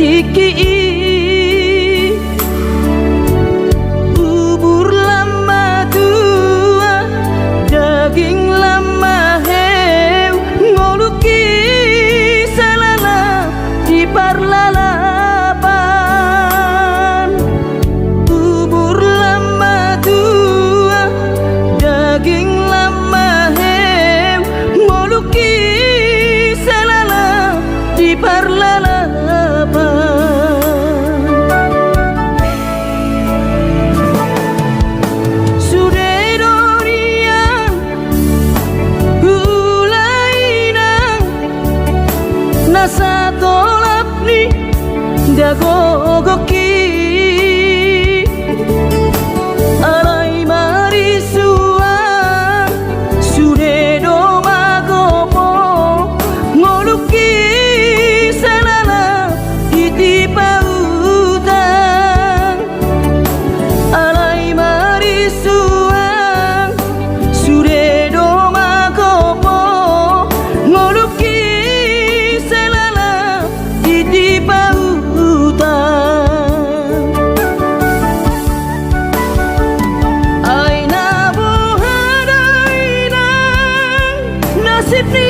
iki bubur lama tua daging lama heu ngoluki salala di parlalapan bubur lama tua daging lama heu ngoluki salala di parlalapan nasa tolap ni dagogoki alai marisuan sude do magopo ngoluki salala iti pautan alai marisuan sude do magopo ngoluki di pautan aina bohadaina nasib ni